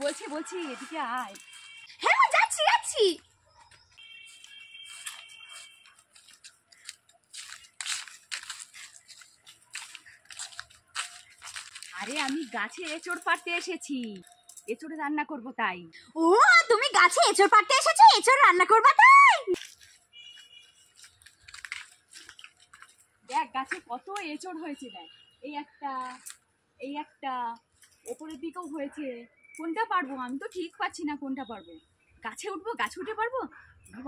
বলছি এদিকে আয়। হ্যাঁ মা যাচ্ছি। আরে আমি গাছে এঁচড় পাড়তে এসেছি, এঁচড় রান্না করব তাই। ও তুমি গাছে এঁচড় পাড়তে এসেছো, এঁচড় রান্না করবা তাই? দেখ গাছে কত এঁচড় হয়েছে, দেখ এই একটা ওপরের দিকেও হয়েছে। কোনটা পারবো আমি তো ঠিক পাচ্ছি না কোনটা পারবো। গাছে উঠবো, গাছে উঠে পারবো?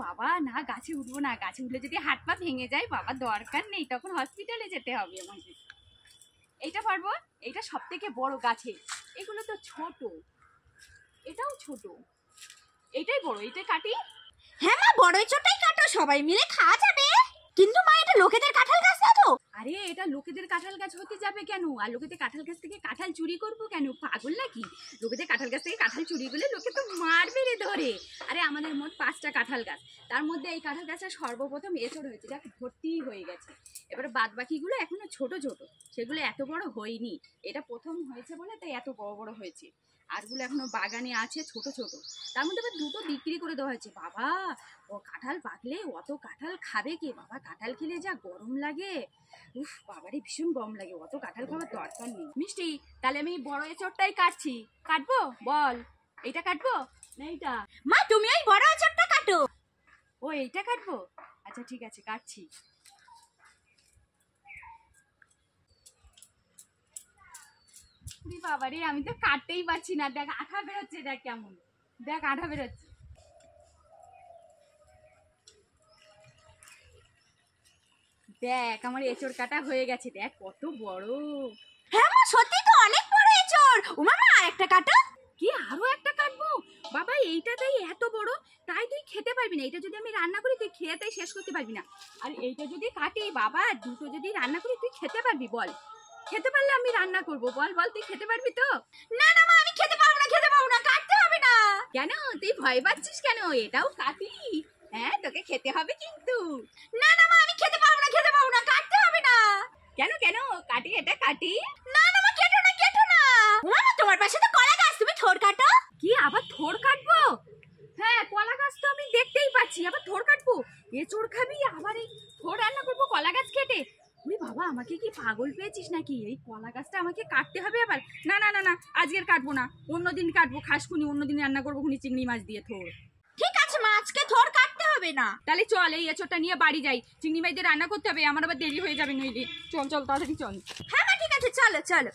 বাবা না, গাছে উঠবো না, গাছে উঠলে যদি হাত পা ভেঙে যায় বাবা দরকার নেই, তখন হসপিটালে যেতে হবে আমাকে। এইটা পারবো, এইটা সব থেকে বড় গাছে, এগুলো তো ছোট, এটাও ছোট, এইটাই বড়, এইটাই কাটি। হ্যাঁ মা বড় এঁচড়টাই কাটো, সবাই মিলে খাওয়া যাবে। কিন্তু মা এটা লোকেদের কাঁঠাল গাছ না তো? আরে এটা লোকেদের কাঁঠাল গাছ হতে যাবে কেন? আর লোকেদের কাঁঠাল গাছ থেকে কাঁঠাল চুরি করবো কেন? পাগল নাকি? লোকেদের কাঁঠাল গাছ থেকে কাঁঠাল চুরি করলে লোকে তো মার মেরে ধরে। আরে আমাদের মোট 5টা কাঁঠাল গাছ, তার মধ্যে এই কাঁঠাল গাছটা সর্বপ্রথম এঁচড় হয়েছে, দেখ ভর্তি হয়ে গেছে। এবারে বাদ বাকিগুলো এখনো ছোট ছোট, সেগুলো এত বড় হয়নি। এটা প্রথম হয়েছে বলে তাই এত বড় বড় হয়েছে, আরগুলো এখনো বাগানে আছে ছোট ছোট। তার মধ্যে আবার 2টো বিক্রি করে দেওয়া হয়েছে। বাবা ও কাঁঠাল পাকলে অত কাঁঠাল খাবে কে বাবা? কাঁঠাল খেলে যা গরম লাগে, উফ বাবারে ভীষণ গরম লাগে, অত কাঁঠাল খাওয়ার দরকার নেই। মিষ্টি, তাহলে আমি বড় এঁচড়টাই কাটছি। কাটবো বল, এইটা কাটবো না এইটা? মা তুমি ওই বড় এঁচড়টা কাটো। ও এইটা কাটবো, আচ্ছা ঠিক আছে কাটছি। বাবারে আমি তো কাটতেই পারছি না, দেখ আঠা বেরোচ্ছে, দেখ কেমন, দেখ আঠা বেরোচ্ছে। দেখ আমার এঁচড় কাটা হয়ে গেছে, দেখ কত বড়। হ্যাঁ মা সত্যি তো অনেক বড় এঁচড়। ও মা আরেকটা কাটো। কি আরো একটা কাটবো? বাবা এইটাতেই এত বড়, তাই তুই খেতে পারবি না। এটা যদি আমি রান্না করি তুই খেয়ে তাই শেষ করতে পারবি না। আর এইটা যদি কাটি বাবা, 2টো যদি রান্না করি তুই খেতে পারবি? বল, খেতে পারলে আমি রান্না করব। বল বল তুই খেতে পারবি তো? না না মা আমি খেতে পারবো না, কাটতে হবে না। কেন তুই ভয় পাচ্ছিস কেন? এটাও কাটি, হ্যাঁ তোকে খেতে হবে কিন্তু। না না মা আমি খেতে পারবো না, কাটতে হবে না। কেন কেন কাটি, এটা কাটি। না না মা কেটো না। মা তোমার পাশে তো কলা গাছ, তুমি থোড় কাটো। কি আবার থোড় কাটবো? হ্যাঁ কলা গাছ তো আমি দেখতেই পাচ্ছি, আবার থোড় কাটবো? এঁচড় খাবি আবার এই থোড় রান্না করবো কলা গাছ কেটে? ওরে বাবা আমাকে কি পাগল পেয়েছিস নাকি? এই কলা গাছটা আমাকে কাটতে হবে আবার? না না না না, আজকের কাটবো না, অন্যদিন কাটবো, খাসকুনি অন্যদিন রান্না করবো খুনি চিংড়ি মাছ দিয়ে থোড়। ঠিক আছে মা আজকে থোড় কাটতে হবে না। তাহলে চল এই এঁচড়টা নিয়ে বাড়ি যাই, চিংড়ি মাছ দিয়ে রান্না করতে হবে, আমার আবার দেরি হয়ে যাবে নইলে। চল চল তাড়াতাড়ি চল। হ্যাঁ মা ঠিক আছে, চলো।